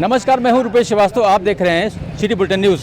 नमस्कार, मैं हूं रुपेश श्रीवास्तव। आप देख रहे हैं city bulletin news.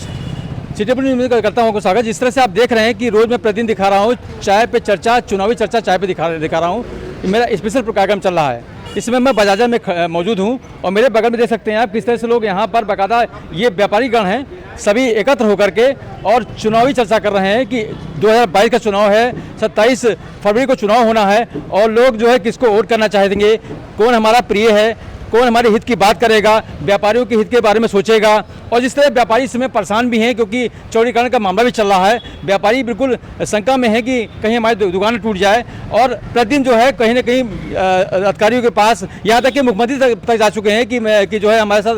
City bulletin news में करता हूं आपको स्वागत। जिस तरह से आप देख रहे हैं कि रोज़ मैं प्रतिदिन दिखा रहा हूं चाय पे चर्चा, चुनावी चर्चा चाय पे दिखा रहा हूं। मेरा स्पेशल कार्यक्रम चल रहा है। इसमें मैं बाजार में मौजूद हूं और मेरे बगल में देख सकते हैं आप किस तरह से लोग यहां पर बाकायदा ये व्यापारी गण हैं, सभी एकत्र होकर के और चुनावी चर्चा कर रहे हैं कि 2022 का चुनाव है, 27 फरवरी को चुनाव होना है और लोग जो है किसको वोट करना चाहेंगे, कौन हमारा प्रिय है, कौन हमारे हित की बात करेगा, व्यापारियों के हित के बारे में सोचेगा। और जिस तरह व्यापारी इसमें परेशान भी हैं क्योंकि चौड़ीकरण का मामला भी चल रहा है। व्यापारी बिल्कुल शंका में है कि कहीं हमारी दुकान टूट जाए और प्रतिदिन जो है कहीं ना कहीं अधिकारियों के पास, यहाँ तक कि मुख्यमंत्री तक जा चुके हैं कि जो है हमारे साथ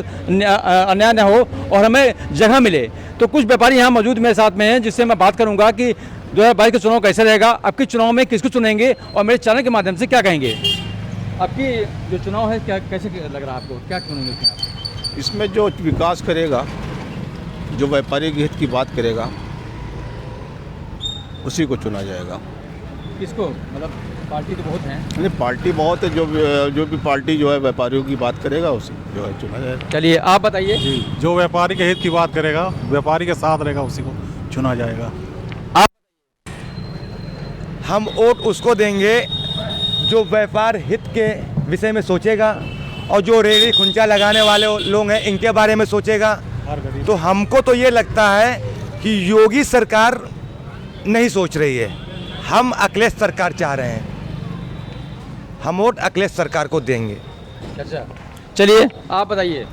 अन्याय न हो और हमें जगह मिले। तो कुछ व्यापारी यहाँ मौजूद मेरे साथ में हैं जिससे मैं बात करूँगा कि 2022 का चुनाव कैसे रहेगा, आपके चुनाव में किसको चुनेंगे और मेरे चैनल के माध्यम से क्या कहेंगे। आपकी जो चुनाव है क्या कैसे लग रहा है आपको, क्या चुनेंगे इसमें आप? इसमें जो विकास करेगा, जो व्यापारी के हित की बात करेगा, उसी को चुना जाएगा। किसको, मतलब पार्टी तो बहुत हैं। नहीं, पार्टी बहुत है, जो भी पार्टी जो है व्यापारियों की बात करेगा उसी जो है चुना जाएगा। चलिए आप बताइए। जो व्यापारी के हित की बात करेगा, व्यापारी के साथ रहेगा, उसी को चुना जाएगा। हम वोट उसको देंगे जो व्यापार हित के विषय में सोचेगा और जो रेहड़ी खुंचा लगाने वाले लोग हैं इनके बारे में सोचेगा। तो हमको तो ये लगता है कि योगी सरकार नहीं सोच रही है, हम अखिलेश सरकार चाह रहे हैं। हम वोट अखिलेश सरकार को देंगे। अच्छा, चलिए आप बताइए।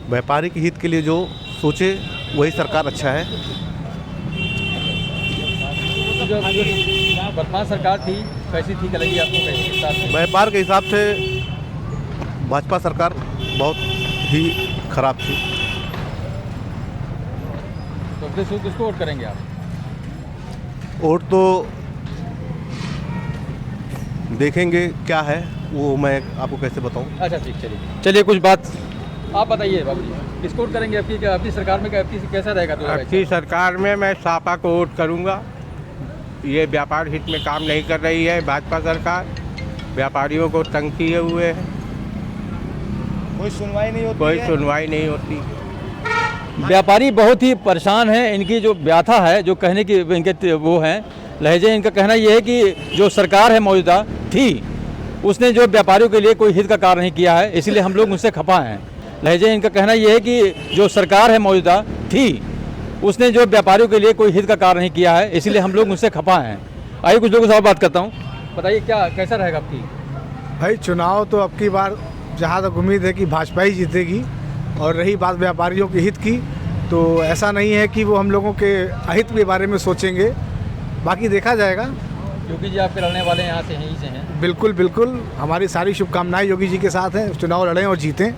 व्यापारी के हित के लिए जो सोचे वही सरकार अच्छा है। जो वर्तमान सरकार थी कैसी थी, लगी आपको कैसी साथ में? व्यापार के हिसाब से भाजपा सरकार बहुत ही खराब थी। तो किसको वोट करेंगे आप? वोट तो देखेंगे क्या है वो, मैं आपको कैसे बताऊं। अच्छा ठीक, चलिए कुछ बात आप बताइए बाबू जी, किसको वोट करेंगे आपकी सरकार में, कैसा रहेगा? तो आपकी सरकार में मैं सपा को वोट करूंगा। ये व्यापार हित में काम नहीं कर रही है भाजपा सरकार, व्यापारियों को तंग किए हुए है, कोई सुनवाई नहीं होती। व्यापारी बहुत ही परेशान हैं। इनकी जो व्यथा है, जो कहने की इनके वो हैं लहजे, इनका कहना ये है कि जो सरकार है मौजूदा थी उसने जो व्यापारियों के लिए कोई हित का कार्य नहीं किया है, इसलिए हम लोग उनसे खफा हैं। लहजे इनका कहना ये है कि जो सरकार है मौजूदा थी उसने जो व्यापारियों के लिए कोई हित का कार्य नहीं किया है, इसलिए हम लोग उनसे खफा हैं। आइए कुछ लोगों से और बात करता हूँ। बताइए क्या कैसा रहेगा आपकी? भाई चुनाव तो अब की बार जहाँ तक उम्मीद है कि भाजपा ही जीतेगी। और रही बात व्यापारियों के हित की, तो ऐसा नहीं है कि वो हम लोगों के अहित के बारे में सोचेंगे, बाकी देखा जाएगा। योगी जी आपके लड़ने वाले यहाँ से यहीं से हैं? बिल्कुल बिल्कुल, हमारी सारी शुभकामनाएं योगी जी के साथ हैं, चुनाव लड़ें और जीतें।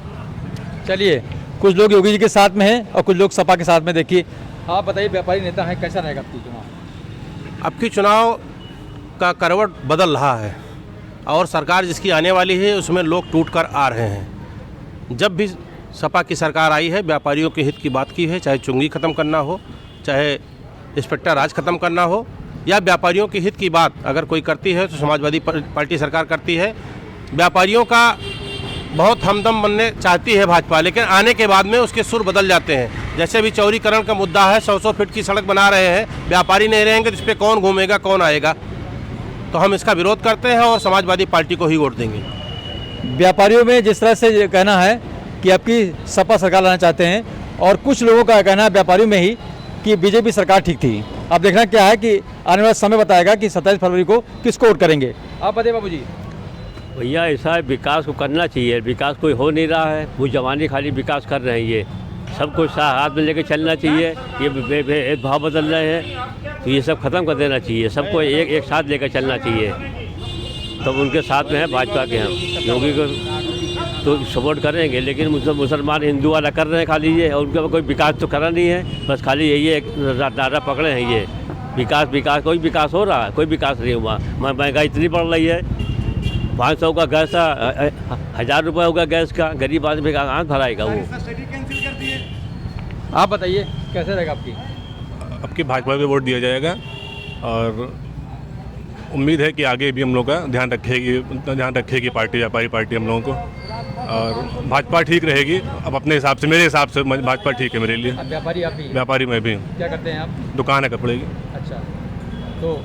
चलिए कुछ लोग योगी जी के साथ में हैं और कुछ लोग सपा के साथ में। देखिए आप बताइए, व्यापारी नेता है, कैसा रहेगा आपकी चुनाव? अब की चुनाव का करवट बदल रहा है और सरकार जिसकी आने वाली है उसमें लोग टूट कर आ रहे हैं। जब भी सपा की सरकार आई है व्यापारियों के हित की बात की है, चाहे चुंगी ख़त्म करना हो, चाहे इंस्पेक्टर राज ख़त्म करना हो, या व्यापारियों के हित की बात अगर कोई करती है तो समाजवादी पार्टी सरकार करती है। व्यापारियों का बहुत हमदम बनने चाहती है भाजपा, लेकिन आने के बाद में उसके सुर बदल जाते हैं। जैसे भी चौड़ीकरण का मुद्दा है, 100 फीट की सड़क बना रहे हैं, व्यापारी नहीं रहेंगे तो इस पर कौन घूमेगा, कौन आएगा? तो हम इसका विरोध करते हैं और समाजवादी पार्टी को ही वोट देंगे। व्यापारियों में जिस तरह से ये कहना है कि आपकी सपा सरकार लाना चाहते हैं और कुछ लोगों का कहना है व्यापारियों में ही कि बीजेपी सरकार ठीक थी। अब देखना क्या है कि आने वाला समय बताएगा कि 27 फरवरी को किसको वोट करेंगे। आप बताइए बाबू जी। भैया ऐसा है, विकास को करना चाहिए, विकास कोई हो नहीं रहा है। वो जवानी खाली विकास कर रहे हैं, ये सब कुछ हाथ में लेके चलना चाहिए। ये भेदभाव बदल रहे हैं तो ये सब ख़त्म कर देना चाहिए, सबको एक साथ लेकर चलना चाहिए। तब उनके साथ में है भाजपा के हम। योगी को तो सपोर्ट करेंगे, लेकिन मुसलमान हिंदू वाला कर रहे हैं खाली ये, और उनका कोई विकास तो करा नहीं है। बस खाली यही एक नारा पकड़े हैं, ये विकास। कोई विकास हो रहा है? कोई विकास नहीं हुआ। महंगाई इतनी बढ़ रही है, 500 का गैस, 1000 रुपये होगा गैस का, गरीब आदमी का हाथ भराएगा वो। आप बताइए कैसे रहेगा आपकी? आपकी भाजपा को वोट दिया जाएगा और उम्मीद है कि आगे भी हम लोग का ध्यान रखेगी पार्टी, व्यापारी पार्टी हम लोगों को। और भाजपा ठीक रहेगी। अब अपने हिसाब से, मेरे हिसाब से भाजपा ठीक है मेरे लिए। व्यापारी आप भी? व्यापारी मैं भी हूँ। क्या करते हैं आप? दुकान है कपड़े की। अच्छा, तो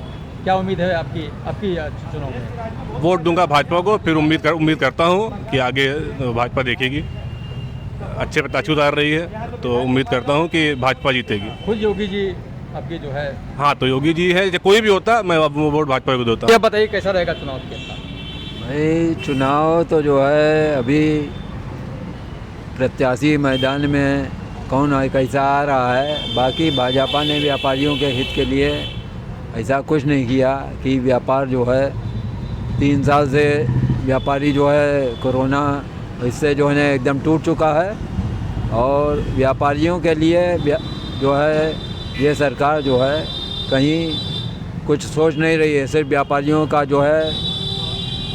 क्या उम्मीद है आपकी चुनाव में? वोट दूंगा भाजपा को, फिर उम्मीद करता हूँ कि आगे भाजपा देखेगी, अच्छे पे ताछूदार रही है, तो उम्मीद करता हूँ कि भाजपा जीतेगी। खुद योगी जी आपकी जो है? हाँ, तो योगी जी है, कोई भी होता मैं वोट भाजपा को देता। क्या बताइए कैसा रहेगा चुनाव के? भाई चुनाव तो जो है अभी प्रत्याशी मैदान में कौन कैसा आ रहा है, बाकी भाजपा ने व्यापारियों के हित के लिए ऐसा कुछ नहीं किया कि व्यापार जो है 3 साल से व्यापारी जो है कोरोना इससे जो है एकदम टूट चुका है, और व्यापारियों के लिए जो है ये सरकार जो है कहीं कुछ सोच नहीं रही है, सिर्फ व्यापारियों का जो है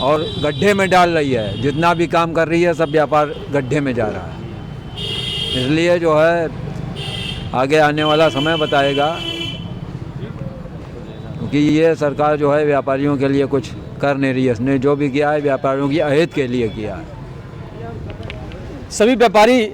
और गड्ढे में डाल रही है। जितना भी काम कर रही है सब व्यापार गड्ढे में जा रहा है। इसलिए जो है आगे आने वाला समय बताएगा, क्योंकि ये सरकार जो है व्यापारियों के लिए कुछ कर नहीं रही है। इसने जो भी किया है व्यापारियों की अहित के लिए किया है। सभी व्यापारी,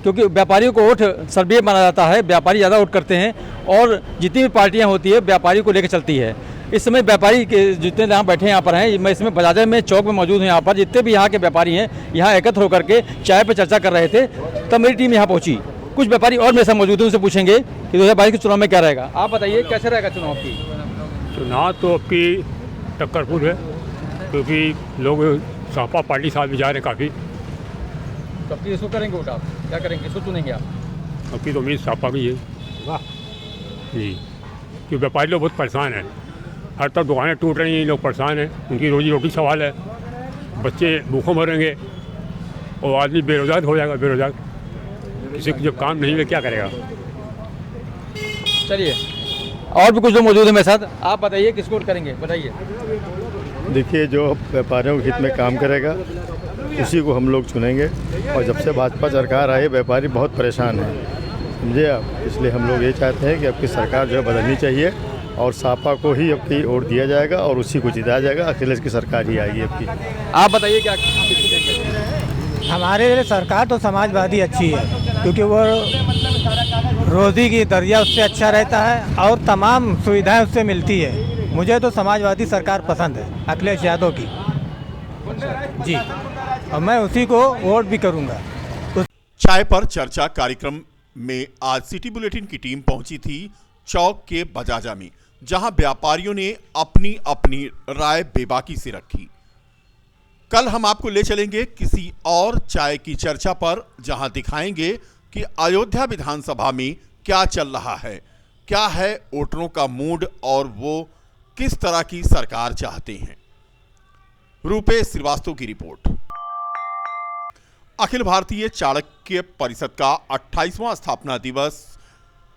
क्योंकि व्यापारियों को वोट सर्वे माना जाता है, व्यापारी ज़्यादा वोट करते हैं और जितनी भी पार्टियां होती है व्यापारी को लेकर चलती है। इस समय व्यापारी के जितने यहाँ बैठे यहाँ पर हैं, मैं इसमें बजाजे में चौक में मौजूद हूँ। यहाँ पर जितने भी यहाँ के व्यापारी हैं यहाँ एकत्र होकर के चाय पे चर्चा कर रहे थे, तब मेरी टीम यहाँ पहुँची। कुछ व्यापारी और मेरे साथ मौजूद हैं, उनसे पूछेंगे कि 2022 के चुनाव में क्या रहेगा। आप बताइए कैसे रहेगा चुनाव की? चुनाव तो आपकी टक्करपुर है, क्योंकि लोग सपा पार्टी साथ भी जा रहे हैं काफ़ी। तो अब किसको करेंगे वोट? आप क्या करेंगे, किसको चुनेंगे आप? आपकी तो उम्मीद सपा भी है। वाह जी, क्योंकि व्यापारी लोग बहुत परेशान हैं, हर तरफ दुकानें टूट रही हैं, लोग परेशान हैं, उनकी रोजी रोटी सवाल है, बच्चे भूखों मरेंगे और आदमी बेरोजगार हो जाएगा। बेरोजगार किसी को जब काम नहीं है क्या करेगा? चलिए, और भी कुछ लोग मौजूद हैं मेरे साथ। आप बताइए किसको वोट करेंगे, बताइए। देखिए, जो व्यापारियों के हित में काम करेगा उसी को हम लोग चुनेंगे, और जब से भाजपा सरकार आई व्यापारी बहुत परेशान है, समझे आप। इसलिए हम लोग ये चाहते हैं कि आपकी सरकार जो है बदलनी चाहिए, और सपा को ही आपकी वोट दिया जाएगा और उसी को जिताया जाएगा। अखिलेश की सरकार ही आएगी आपकी। आप बताइए क्या किसको देंगे? हमारे लिए सरकार तो समाजवादी अच्छी है, क्योंकि वो रोजी की दरिया उससे अच्छा रहता है और तमाम सुविधाएं उससे मिलती है। मुझे तो समाजवादी सरकार पसंद है, अखिलेश यादव की जी, और मैं उसी को वोट भी करूंगा। चाय पर चर्चा कार्यक्रम में आज सिटी बुलेटिन की टीम पहुंची थी चौक के बजाजा में, जहां व्यापारियों ने अपनी अपनी राय बेबाकी से रखी। कल हम आपको ले चलेंगे किसी और चाय की चर्चा पर, जहां दिखाएंगे कि अयोध्या विधानसभा में क्या चल रहा है, क्या है वोटरों का मूड और वो किस तरह की सरकार चाहते हैं। रूपेश श्रीवास्तव की रिपोर्ट। अखिल भारतीय चाणक्य परिषद का 28वां स्थापना दिवस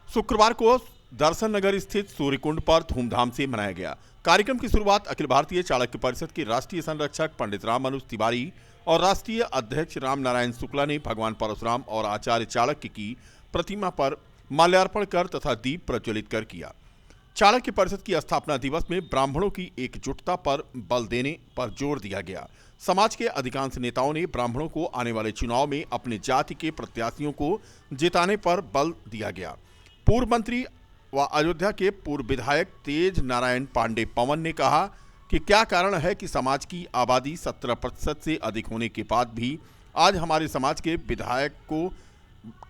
शुक्रवार को दर्शन नगर स्थित सूर्यकुंड पर धूमधाम से मनाया गया। कार्यक्रम की शुरुआत अखिल भारतीय चाणक्य परिषद के राष्ट्रीय संरक्षक पंडित राम मनोज तिवारी और राष्ट्रीय अध्यक्ष राम नारायण शुक्ला ने भगवान परशुराम और आचार्य चाणक्य की प्रतिमा पर माल्यार्पण कर तथा दीप प्रज्वलित कर किया। चाणक्य परिषद की स्थापना दिवस में ब्राह्मणों की एकजुटता पर बल देने पर जोर दिया गया। समाज के अधिकांश नेताओं ने ब्राह्मणों को आने वाले चुनाव में अपने जाति के प्रत्याशियों को जिताने पर बल दिया गया। पूर्व मंत्री व अयोध्या के पूर्व विधायक तेज नारायण पांडे पवन ने कहा कि क्या कारण है कि समाज की आबादी 17% से अधिक होने के बाद भी आज हमारे समाज के विधायकों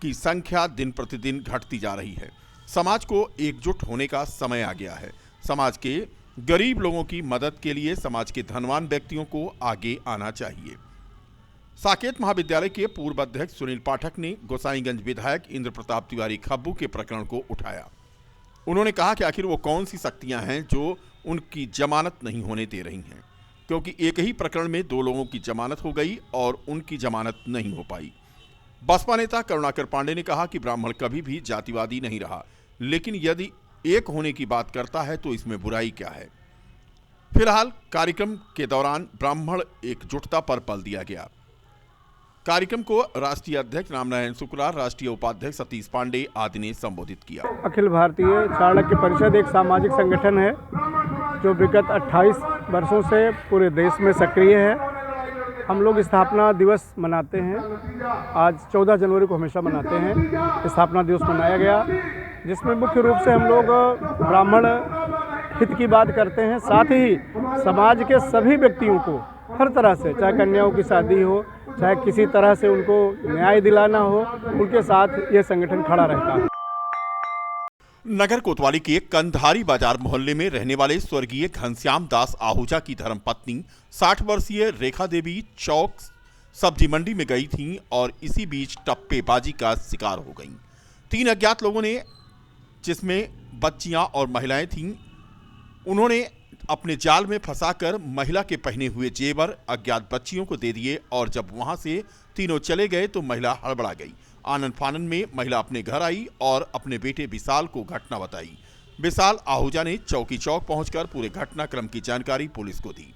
की संख्या दिन प्रतिदिन घटती जा रही है। समाज को एकजुट होने का समय आ गया है। समाज के गरीब लोगों की मदद के लिए समाज के धनवान व्यक्तियों को आगे आना चाहिए। साकेत महाविद्यालय के पूर्व अध्यक्ष सुनील पाठक ने गोसाईगंज विधायक इंद्र प्रताप तिवारी खब्बू के प्रकरण को उठाया। उन्होंने कहा कि आखिर वो कौन सी शक्तियां हैं जो उनकी जमानत नहीं होने दे रही हैं, क्योंकि एक ही प्रकरण में 2 लोगों की जमानत हो गई और उनकी जमानत नहीं हो पाई। बसपा नेता करुणाकर पांडे ने कहा कि ब्राह्मण कभी भी जातिवादी नहीं रहा, लेकिन यदि एक होने की बात करता है तो इसमें बुराई क्या है। फिलहाल कार्यक्रम के दौरान ब्राह्मण एकजुटता पर बल दिया गया। कार्यक्रम को राष्ट्रीय अध्यक्ष रामनारायण शुक्ला, राष्ट्रीय उपाध्यक्ष सतीश पांडे आदि ने संबोधित किया। अखिल भारतीय चाणक्य परिषद एक सामाजिक संगठन है जो विगत 28 वर्षों से पूरे देश में सक्रिय है हम लोग स्थापना दिवस मनाते हैं। आज 14 जनवरी को हमेशा मनाते हैं। स्थापना दिवस मनाया गया, जिसमें मुख्य रूप से हम लोग ब्राह्मण हित की बात करते हैं। साथ ही समाज के सभी व्यक्तियों को हर तरह से, चाहे कन्याओं की शादी हो, चाहे किसी तरह से उनको न्याय दिलाना हो, उनके साथ ये संगठन खड़ा रहता है। नगर कोतवाली के कंधारी बाजार मोहल्ले में रहने वाले स्वर्गीय घनश्याम दास आहूजा की धर्मपत्नी 60 वर्षीय रेखा देवी चौक सब्जी मंडी में गई थीं और इसी बीच टप्पेबाजी का शिकार हो गईं। 3 अज्ञात लोगों ने, जिसमें बच्चियां और महिलाएं थीं, उन्होंने अपने जाल में फंसाकर महिला के पहने हुए जेवर अज्ञात बच्चियों को दे दिए और जब वहां से तीनों चले गए तो महिला हड़बड़ा गई। आनन फानन में महिला अपने घर आई और अपने बेटे विशाल को घटना बताई। विशाल आहूजा ने चौकी चौक पहुंचकर पूरे घटनाक्रम की जानकारी पुलिस को दी।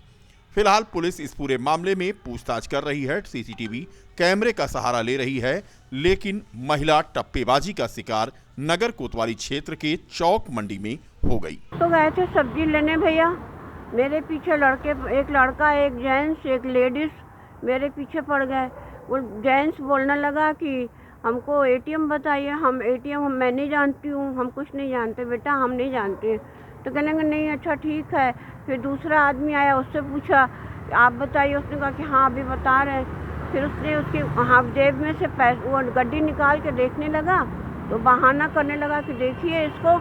फिलहाल पुलिस इस पूरे मामले में पूछताछ कर रही है, सीसीटीवी कैमरे का सहारा ले रही है, लेकिन महिला टप्पेबाजी का शिकार नगर कोतवाली क्षेत्र के चौक मंडी में हो गई। तो गए थे सब्जी लेने भैया, मेरे पीछे लड़के, एक लड़का, एक जेंट्स, एक लेडीज मेरे पीछे पड़ गए। वो जेंट्स बोलने लगा कि हमको एटीएम बताइए। हम एटीएम मैं नहीं जानती हूँ, हम कुछ नहीं जानते बेटा, हम नहीं जानते। तो कहने लगे नहीं, अच्छा ठीक है। फिर दूसरा आदमी आया, उससे पूछा आप बताइए। उसने कहा कि हाँ अभी बता रहे हैं। फिर उसने उसके हाथ जेब में से पैसे, वो गड्डी निकाल के देखने लगा तो बहाना करने लगा कि देखिए इसको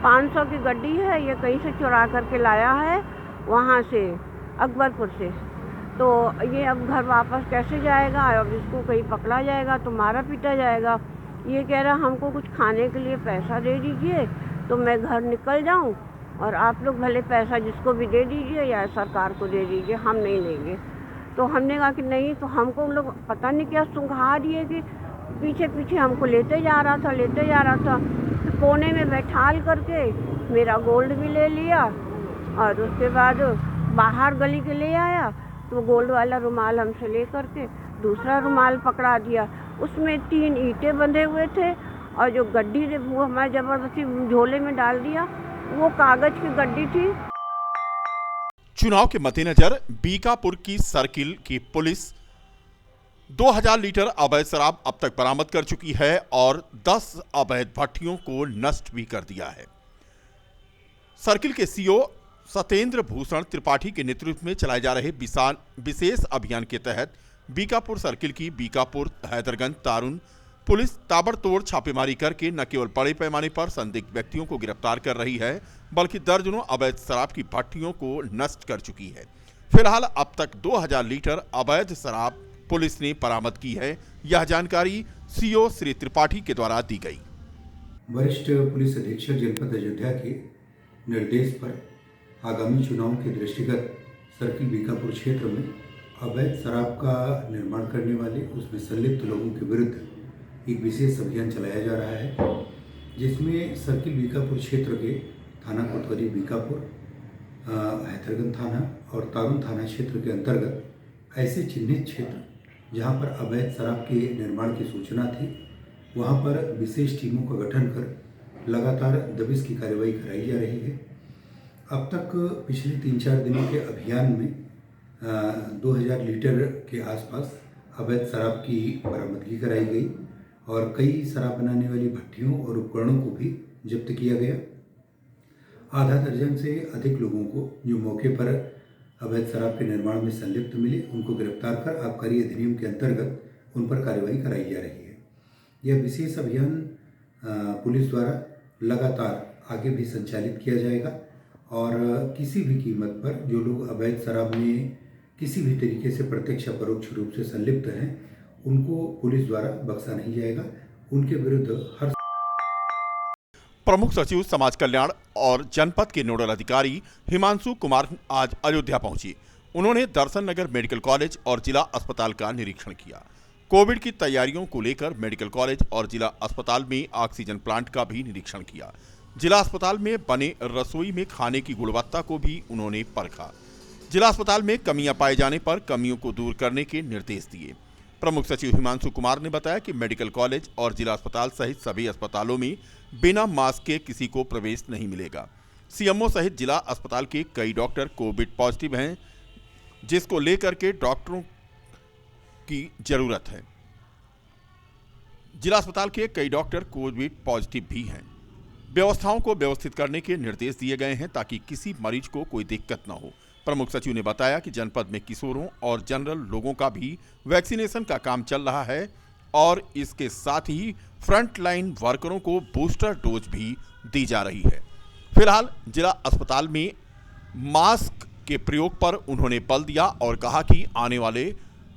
500 की गड्डी है, ये कहीं से चुरा करके लाया है, वहाँ से अकबरपुर से। तो ये अब घर वापस कैसे जाएगा, अब इसको कहीं पकड़ा जाएगा तो मारा पीटा जाएगा। ये कह रहा हमको कुछ खाने के लिए पैसा दे दीजिए तो मैं घर निकल जाऊं, और आप लोग भले पैसा जिसको भी दे दीजिए या सरकार को दे दीजिए, हम नहीं लेंगे। तो हमने कहा कि नहीं, तो हमको उन लोग पता नहीं क्या सुंघा दिए कि पीछे पीछे हमको लेते जा रहा था। फिर कोने में बैठाल करके मेरा गोल्ड भी ले लिया और उसके बाद बाहर गली के ले आया तो गोल्ड वाला रुमाल हमसे ले करके दूसरा रुमाल पकड़ा दिया। उसमें 3 ईंटें बंधे हुए थे और जो गड्डी वो हमारे ज़बरदस्ती झोले में डाल दिया, वो कागज की गड्डी थी। चुनाव के मद्देनजर बीकापुर की सर्किल की पुलिस 2000 लीटर अवैध शराब अब तक बरामद कर चुकी है और 10 अवैध भट्टियों को नष्ट भी कर दिया है। सर्किल के सीओ सत्येंद्र भूषण त्रिपाठी के नेतृत्व में चलाए जा रहे विशेष अभियान के तहत बीकापुर सर्किल की बीकापुर, हैदरगंज, तारुन पुलिस ताबड़तोड़ छापेमारी करके न केवल बड़े पैमाने पर संदिग्ध व्यक्तियों को गिरफ्तार कर रही है, बल्कि दर्जनों अवैध शराब की भट्टियों को नष्ट कर चुकी है। फिलहाल अब तक 2000 लीटर अवैध शराब पुलिस ने बरामद की है। यह जानकारी सीओ श्री त्रिपाठी के द्वारा दी गई। वरिष्ठ पुलिस अधीक्षक जनपद अयोध्या के निर्देश पर आगामी चुनाव के दृष्टिगत सर्किल बीकापुर क्षेत्र में अवैध शराब का निर्माण करने वाले, उसमें संलिप्त लोगों के विरुद्ध एक विशेष अभियान चलाया जा रहा है, जिसमें सर्किल बीकापुर क्षेत्र के थाना कोतवाली बीकापुर, हैदरगंज थाना और तारुन थाना क्षेत्र के अंतर्गत ऐसे चिन्हित क्षेत्र जहां पर अवैध शराब के निर्माण की सूचना थी, वहां पर विशेष टीमों का गठन कर लगातार दबिश की कार्रवाई कराई जा रही है। अब तक पिछले 3-4 दिनों के अभियान में 2000 लीटर के आसपास अवैध शराब की बरामदगी कराई गई और कई शराब बनाने वाली भट्टियों और उपकरणों को भी जब्त किया गया। आधा दर्जन से अधिक लोगों को जो मौके पर अवैध शराब के निर्माण में संलिप्त मिले, उनको गिरफ्तार कर आबकारी अधिनियम के अंतर्गत उन पर कार्रवाई कराई जा रही है। यह विशेष अभियान पुलिस द्वारा लगातार आगे भी संचालित किया जाएगा और किसी भी कीमत पर जो लोग अवैध शराब में किसी भी तरीके से प्रत्यक्ष या परोक्ष रूप से संलिप्त हैं, उनको पुलिस द्वारा बख्शा नहीं जाएगा। उनके विरुद्ध हर प्रमुख सचिव समाज कल्याण और जनपद के नोडल अधिकारी हिमांशु कुमार आज अयोध्या पहुंचे। उन्होंने दर्शन नगर मेडिकल कॉलेज और जिला अस्पताल का निरीक्षण किया। कोविड की तैयारियों को लेकर मेडिकल कॉलेज और जिला अस्पताल में ऑक्सीजन प्लांट का भी निरीक्षण किया। जिला अस्पताल में बने रसोई में खाने की गुणवत्ता को भी उन्होंने परखा। जिला अस्पताल में कमियां पाए जाने पर कमियों को दूर करने के निर्देश दिए। प्रमुख सचिव हिमांशु कुमार ने बताया कि मेडिकल कॉलेज और जिला अस्पताल सहित सभी अस्पतालों में बिना मास्क के किसी को प्रवेश नहीं मिलेगा। सीएमओ सहित जिला अस्पताल के कई डॉक्टर कोविड पॉजिटिव हैं, जिसको लेकर के डॉक्टरों की जरूरत है। जिला अस्पताल के कई डॉक्टर कोविड पॉजिटिव भी हैं। व्यवस्थाओं को व्यवस्थित करने के निर्देश दिए गए हैं ताकि किसी मरीज को कोई दिक्कत न हो। प्रमुख सचिव ने बताया कि जनपद में किशोरों और जनरल लोगों का भी वैक्सीनेशन का काम चल रहा है और इसके साथ ही फ्रंटलाइन वर्करों को बूस्टर डोज भी दी जा रही है। फिलहाल जिला अस्पताल में मास्क के प्रयोग पर उन्होंने बल दिया और कहा कि आने वाले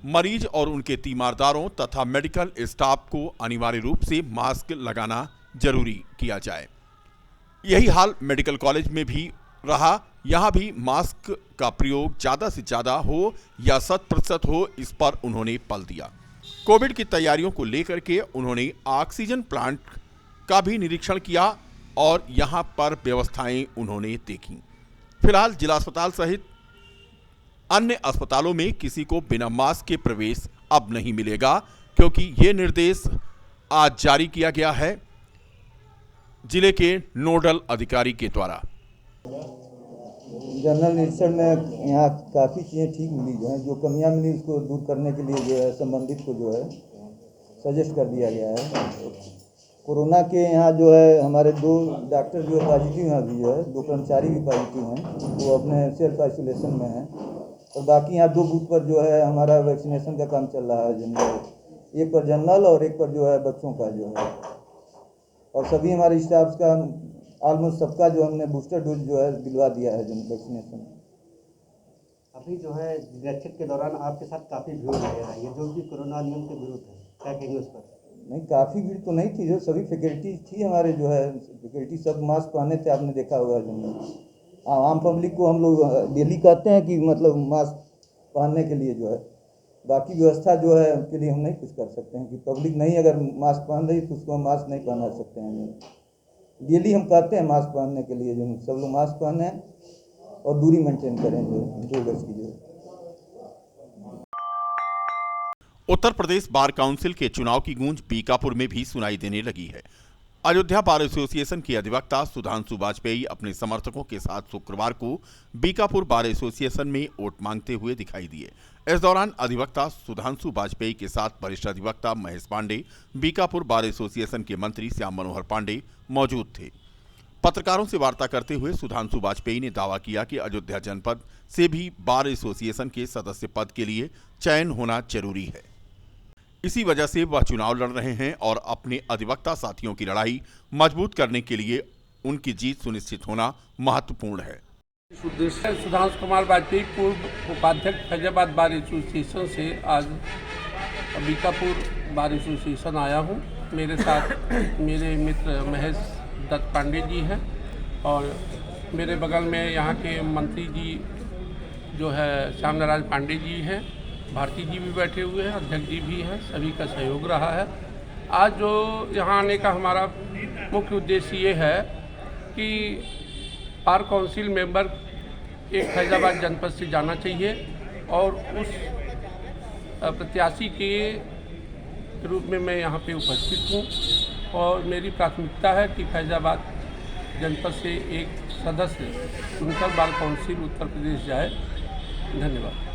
मरीज और उनके तीमारदारों तथा मेडिकल स्टाफ को अनिवार्य रूप से मास्क लगाना जरूरी किया जाए। यही हाल मेडिकल कॉलेज में भी रहा। यहां भी मास्क का प्रयोग ज्यादा से ज्यादा हो या 100% हो, इस पर उन्होंने बल दिया। कोविड की तैयारियों को लेकर के उन्होंने ऑक्सीजन प्लांट का भी निरीक्षण किया और यहां पर व्यवस्थाएं उन्होंने देखी। फिलहाल जिला अस्पताल सहित अन्य अस्पतालों में किसी को बिना मास्क के प्रवेश अब नहीं मिलेगा, क्योंकि ये निर्देश आज जारी किया गया है जिले के नोडल अधिकारी के द्वारा। जनरल निरीक्षण में यहाँ काफ़ी चीज़ें ठीक मिली जो हैं, जो कमियाँ मिली उसको दूर करने के लिए जो है संबंधित को जो है सजेस्ट कर दिया गया है। कोरोना के यहाँ जो है हमारे 2 डॉक्टर जो है पॉजिटिव हैं, अभी जो है 2 कर्मचारी भी पॉजिटिव हैं, वो अपने सेल्फ आइसोलेशन में हैं। और बाकी यहाँ 2 बूथ पर जो है हमारा वैक्सीनेशन का काम चल रहा है जनरल, एक पर जनरल और एक पर जो है बच्चों का जो है, और सभी हमारे स्टाफ का ऑलमोस्ट सबका जो हमने बूस्टर डोज जो है दिलवा दिया है वैक्सीनेशन। अभी जो है निरीक्षण के दौरान आपके साथ काफ़ी भीड़ नजर आई है, जो कि कोरोना नियम के विरुद्ध है, क्या कहेंगे उस पर? नहीं, काफ़ी भीड़ तो नहीं थी, जो सभी फैकल्टी थी हमारे जो है फैकल्टी सब मास्क पहने थे, आपने देखा होगा। जो आम पब्लिक को हम लोग डेली कहते हैं कि मतलब मास्क पहनने के लिए जो है, बाकी व्यवस्था जो है उनके लिए हम नहीं कुछ कर सकते हैं कि पब्लिक नहीं अगर मास्क पहन रही तो उसको हम मास्क नहीं पहना सकते हैं। डेली हम कहते हैं मास्क पहनने के लिए, जो सब लोग मास्क पहने और दूरी मेंटेन करें जो 2 गज की जो। उत्तर प्रदेश बार काउंसिल के चुनाव की गूंज बीकापुर में भी सुनाई देने लगी है। अयोध्या बार एसोसिएशन की अधिवक्ता सुधांशु वाजपेयी अपने समर्थकों के साथ शुक्रवार को बीकापुर बार एसोसिएशन में वोट मांगते हुए दिखाई दिए। इस दौरान अधिवक्ता सुधांशु वाजपेयी के साथ वरिष्ठ अधिवक्ता महेश पांडे, बीकापुर बार एसोसिएशन के मंत्री श्याम मनोहर पांडे मौजूद थे। पत्रकारों से वार्ता करते हुए सुधांशु वाजपेयी ने दावा किया कि अयोध्या जनपद से भी बार एसोसिएशन के सदस्य पद के लिए चयन होना जरूरी है। इसी वजह से वह चुनाव लड़ रहे हैं और अपने अधिवक्ता साथियों की लड़ाई मजबूत करने के लिए उनकी जीत सुनिश्चित होना महत्वपूर्ण है। सुधांशु कुमार वाजपेयी, पूर्व उपाध्यक्ष फैजाबाद बार एसोसिएशन से आज बीकापुर बार एसोसिएशन आया हूं। मेरे साथ मेरे मित्र महेश दत्त पांडे जी हैं और मेरे बगल में यहाँ के मंत्री जी जो है श्याम नारायण पांडे जी हैं, भारती जी भी बैठे हुए हैं, अध्यक्ष जी भी हैं, सभी का सहयोग रहा है। आज जो यहाँ आने का हमारा मुख्य उद्देश्य ये है कि बार काउंसिल मेंबर एक फैजाबाद जनपद से जाना चाहिए और उस प्रत्याशी के रूप में मैं यहाँ पे उपस्थित हूँ और मेरी प्राथमिकता है कि फैजाबाद जनपद से एक सदस्य चुनकर बार काउंसिल उत्तर प्रदेश जाए। धन्यवाद।